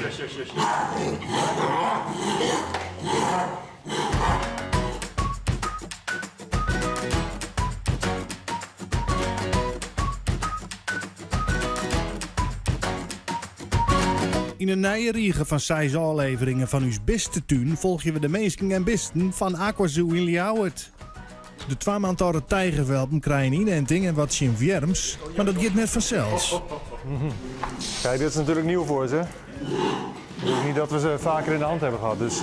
In een Nijeriegen van 6 afleveringen van uw beste tuin volgen we de mensen en besten van Aquazoo in Ljouwert. De 2 maand oude tijgerwelpen krijgen een inenting en wat chinvierms, maar dat gaat net vanzelfs. Kijk, dit is natuurlijk nieuw voor ze. Niet dat we ze vaker in de hand hebben gehad. Dus,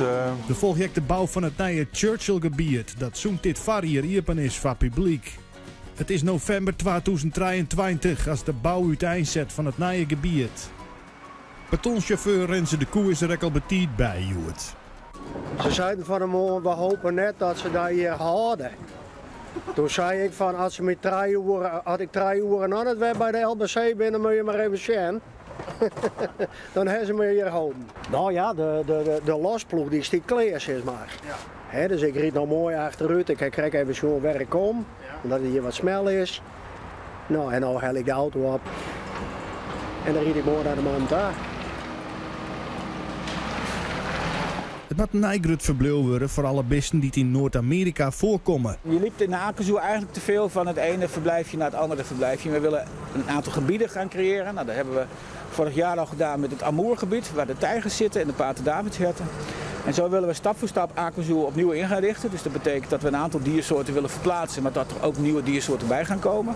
De volgt de bouw van het nieuwe Churchill-gebied dat zoekt dit variër iepen is van publiek. Het is november 2023 als de bouw uiteenzet van het nieuwe gebied. Betonchauffeur Renze de Koe is er ook al betiet bij, Joert. Ze zeiden van hem, we hopen net dat ze dat hier houden. Toen zei ik van, als ik 3 uur aan het werk bij de LBC ben, dan moet je maar even zien. Dan hebben ze me hier houden. Nou ja, de losploeg die stiet klaar, zeg maar. Ja. He, dus ik riet nog mooi achteruit, ik krijg even zo'n werk om, omdat het hier wat snel is. Nou, en dan haal ik de auto op. En dan riet ik mooi naar de man daar. Het moet een nijgrut verbleeuw worden voor alle beesten die in Noord-Amerika voorkomen. Je liep in Aquazoo eigenlijk te veel van het ene verblijfje naar het andere verblijfje. We willen een aantal gebieden gaan creëren. Nou, dat hebben we vorig jaar al gedaan met het Amoergebied, waar de tijgers zitten en de paterdavidsherten. En zo willen we stap voor stap Aquazoo opnieuw in gaan richten. Dus dat betekent dat we een aantal diersoorten willen verplaatsen, maar dat er ook nieuwe diersoorten bij gaan komen.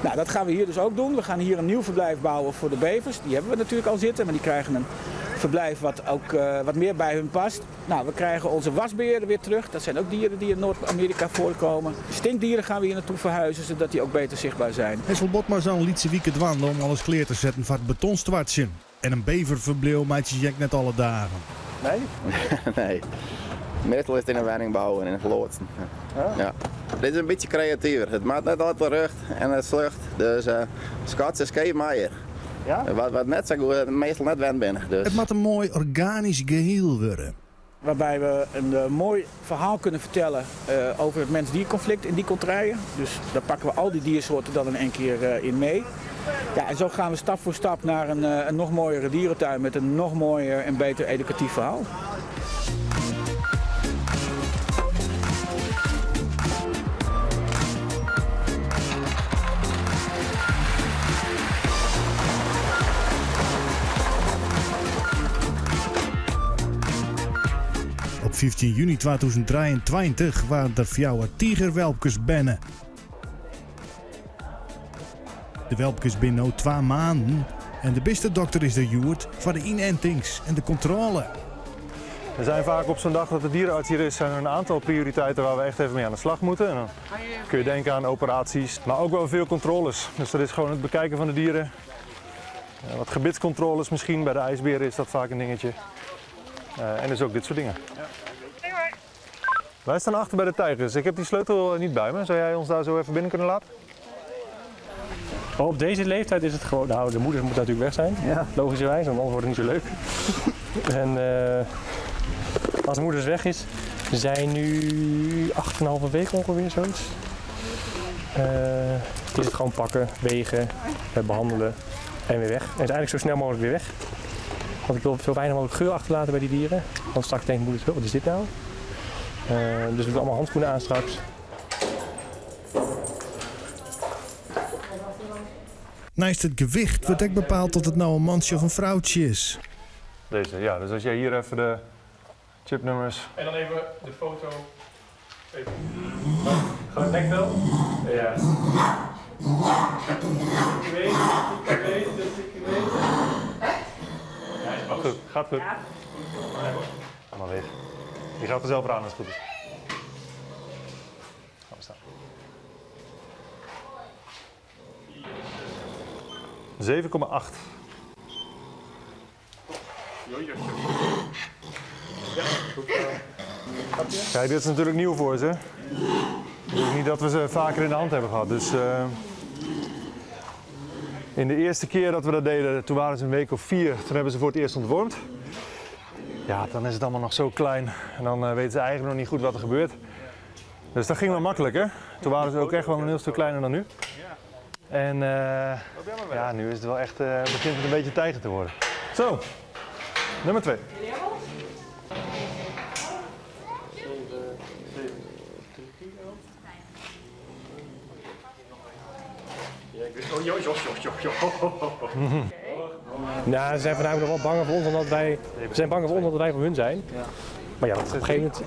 Nou, dat gaan we hier dus ook doen. We gaan hier een nieuw verblijf bouwen voor de bevers. Die hebben we natuurlijk al zitten, maar die krijgen een verblijf wat ook wat meer bij hun past. Nou, we krijgen onze wasberen weer terug. Dat zijn ook dieren die in Noord-Amerika voorkomen. Stinkdieren gaan we hier naartoe verhuizen, zodat die ook beter zichtbaar zijn. Hessel Botma zou een lietse weekend wandelen om alles kleer te zetten van het betonstartje. En een beververbleeuw maakt je Jack net alle dagen. Nee? Nee. Meestal is het in een woning bouwen en in verlootsen. Ja. Dit is een beetje creatiever. Het maakt net altijd lucht en het slucht. Dus Scots is geen maier. Ja? Wat net zo goed, meestal net wend binnen. Dus. Het moet een mooi organisch geheel worden. Waarbij we een mooi verhaal kunnen vertellen over het mens-dierconflict in die contraien. Dus daar pakken we al die diersoorten dan in één keer in mee. Ja, en zo gaan we stap voor stap naar een nog mooiere dierentuin met een nog mooier en beter educatief verhaal. Op 15 juni 2023 waren er voor jou tijgerwelpjes binnen. De welpjes binnen nu 2 maanden en de beste dokter is de Joert voor de inentings en de controle. Er zijn vaak op zo'n dag dat de dierenarts hier is, zijn er een aantal prioriteiten waar we echt even mee aan de slag moeten. En dan kun je denken aan operaties, maar ook wel veel controles. Dus dat is gewoon het bekijken van de dieren. Wat gebitscontroles misschien, bij de ijsberen is dat vaak een dingetje. En dus ook dit soort dingen. Ja. Wij staan achter bij de tijgers. Ik heb die sleutel niet bij me. Zou jij ons daar zo even binnen kunnen laten? Op deze leeftijd is het gewoon, nou de moeder moet natuurlijk weg zijn, ja. Logischerwijs, want anders wordt het niet zo leuk. En als de moeder dus weg is, zijn nu 8,5 weken ongeveer zoiets. Is het gewoon pakken, wegen, behandelen en weer weg. En is eigenlijk zo snel mogelijk weer weg. Want ik wil zo weinig mogelijk geur achterlaten bij die dieren. Want straks denkt moeder, wat is dit nou? Dus we doen allemaal handschoenen aan straks. Naast het gewicht wordt ook bepaald dat het nou een mansje of een vrouwtje is. Deze, ja. Dus als jij hier even de chipnummers... En dan even de foto. Even. Gaat het nek wel? Ja. Goed, gaat goed. Ga maar weg. Die gaat er zelf aan als het goed is. Gaan we staan. 7,8. Kijk, dit is natuurlijk nieuw voor ze. Niet dat we ze vaker in de hand hebben gehad. Dus in de eerste keer dat we dat deden, toen waren ze een week of 4. Toen hebben ze voor het eerst ontwormd. Ja, dan is het allemaal nog zo klein. En dan weten ze eigenlijk nog niet goed wat er gebeurt. Dus dat ging wel makkelijk, hè? Toen waren ze ook echt wel een heel stuk kleiner dan nu. En ja, nu is het wel echt, begint het een beetje tijger te worden. Zo, Nummer 2. Nou, ze zijn voornamelijk nog wel bang voor ons omdat wij... Ze zijn bang voor ons omdat wij voor hun zijn. Maar ja, op een gegeven moment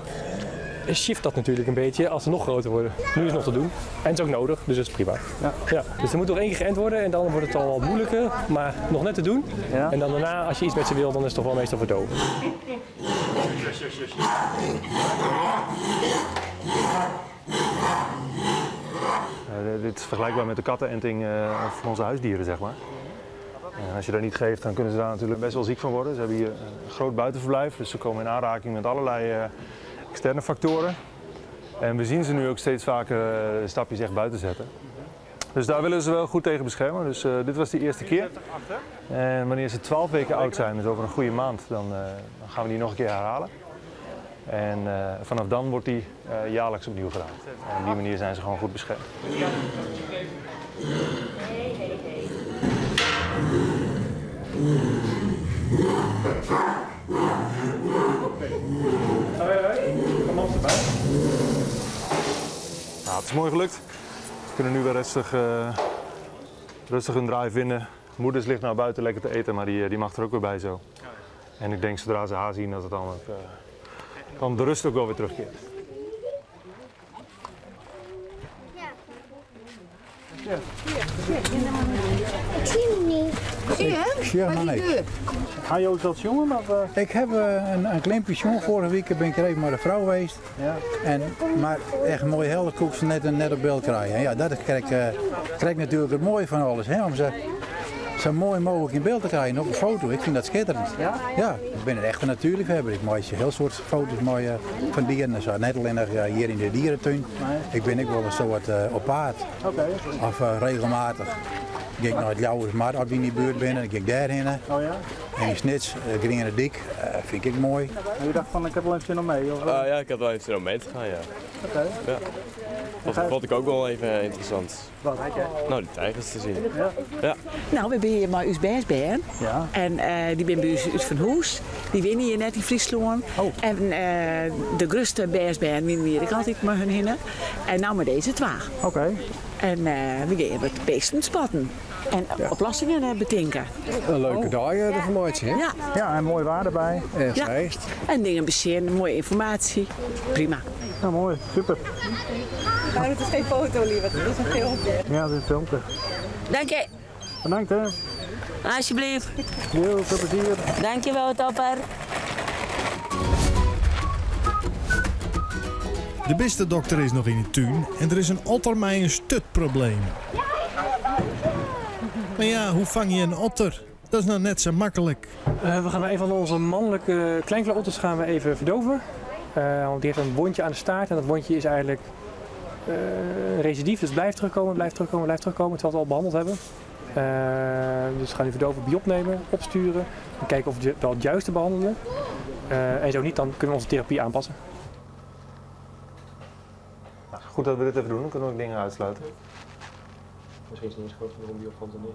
shift dat natuurlijk een beetje als ze nog groter worden. Nu is het nog te doen. En het is ook nodig, dus dat is prima. Ja. Dus er moet nog 1 keer geënt worden en dan wordt het al wat moeilijker, maar nog net te doen. Ja. En dan daarna, als je iets met ze wil, dan is het toch wel meestal verdoven. Dit is vergelijkbaar met de kattenenting van onze huisdieren, zeg maar. En als je dat niet geeft, dan kunnen ze daar natuurlijk best wel ziek van worden. Ze hebben hier een groot buitenverblijf, dus ze komen in aanraking met allerlei externe factoren. En we zien ze nu ook steeds vaker stapjes echt buiten zetten. Dus daar willen ze wel goed tegen beschermen. Dus dit was de eerste keer. En wanneer ze 12 weken oud zijn, dus over een goede maand, dan gaan we die nog een keer herhalen. En vanaf dan wordt die jaarlijks opnieuw gedaan. En op die manier zijn ze gewoon goed beschermd. Nou, het is mooi gelukt. We kunnen nu weer rustig een draai vinden. Moeders ligt nou buiten lekker te eten, maar die mag er ook weer bij zo. En ik denk zodra ze haar zien dat het dan de rust ook wel weer terugkeert. Ik zie hem niet. Zie je hem? Ja, maar nee. Ga je ook dat jongen? Of, Ik heb een klein pensioen. Vorige week ben ik even maar de vrouw geweest. Ja. Maar echt mooi helder koek ze net op beeld krijgen. Ja, dat krijg natuurlijk het mooie van alles. Hè, om ze zo mooi mogelijk in beeld te krijgen. Op een foto. Ik vind dat schitterend. Ja? Ja, ik ben een echte natuurliefhebber. Ik maak heel soort foto's van dieren. Zo, net alleen hier in de dierentuin. Nee. Ik ben ook wel een soort op paard. Oké. Of regelmatig. Ik ging naar het Jouwers Mar als ik in die buurt ben. En ik ging daarheen. Oh ja? En die snits, Gringen Dik, vind ik mooi. En je dacht van ik heb wel even zin om mee? Of? Ja, ik had wel even zin om mee te gaan, ja. Oké. Ja. Dat vond ik ook wel even interessant. Wat? Nou, die tijgers te zien. Ja. Ja. Nou, we zijn hier maar uw bijsbaan. Ja. En die ben bij u uit Van Hoes. Die winnen hier net in Friesland. Oh. En de grootste bijsbaan winnen ik altijd met hun hinnen. En nou met deze 2. Oké. En we gaan met beesten spatten. En oplossingen bedenken. Een leuke dag, de informatie, hè? Ja. Ja, en mooi waar erbij. En Ja. feest. En dingen bezien, mooie informatie. Prima. Nou, mooi. Super. Nou, het is geen foto, lieverd. Het is een filmpje. Ja, dit is een filmpje. Dank je. Bedankt, hè. Alsjeblieft. Heel veel plezier. Dank je wel, topper. De beste dokter is nog in de tuin en er is een otter met een stutprobleem. Maar ja, hoe vang je een otter? Dat is nou net zo makkelijk. We gaan een van onze mannelijke kleinkleinotters gaan we even verdoven. Want die heeft een wondje aan de staart en dat wondje is eigenlijk een recidief. Dus blijft terugkomen, terwijl we het al behandeld hebben. Dus we gaan die verdoven bij opnemen, opsturen en kijken of we wel het juiste behandelen. En zo niet, dan kunnen we onze therapie aanpassen. Nou, goed dat we dit even doen, dan kunnen we ook dingen uitsluiten. Misschien is het niet eens groot genoeg om die op van te nemen.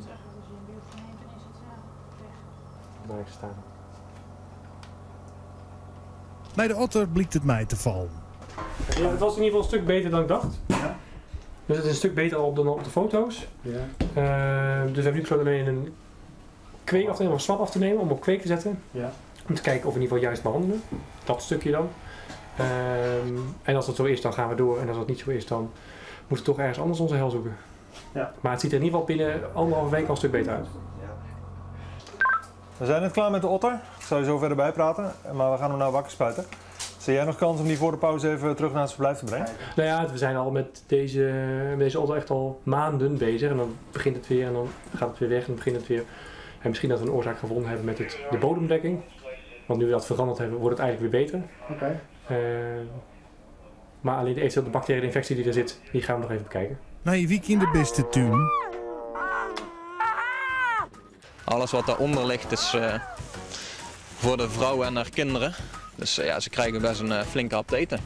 Daar staan. Bij de otter blikt het mij te vallen. Ja, het was in ieder geval een stuk beter dan ik dacht. Ja. Dus het is een stuk beter dan op de foto's. Ja. Dus we hebben nu besloten alleen een kweek af te nemen, of een swab af te nemen om op kweek te zetten. Ja. Om te kijken of we in ieder geval juist behandelen. Dat stukje dan. En als dat zo is, dan gaan we door. En als dat niet zo is, dan moeten we toch ergens anders onze hel zoeken. Ja. Maar het ziet er in ieder geval binnen 1,5 week al een stuk beter uit. We zijn net klaar met de otter. Ik zal je zo verder bijpraten, maar we gaan hem nou wakker spuiten. Zie jij nog kans om die voor de pauze even terug naar het verblijf te brengen? Nou ja, we zijn al met deze otter echt al maanden bezig. En dan begint het weer en dan gaat het weer weg en dan begint het weer. En misschien dat we een oorzaak gevonden hebben met de bodemdekking. Want nu we dat veranderd hebben, wordt het eigenlijk weer beter. Oké. Maar alleen eventueel de bacteriële infectie die er zit, die gaan we nog even bekijken. Na je week in de beste tuin. Alles wat daaronder ligt is voor de vrouw en haar kinderen. Dus ja, ze krijgen best een flinke hap te eten.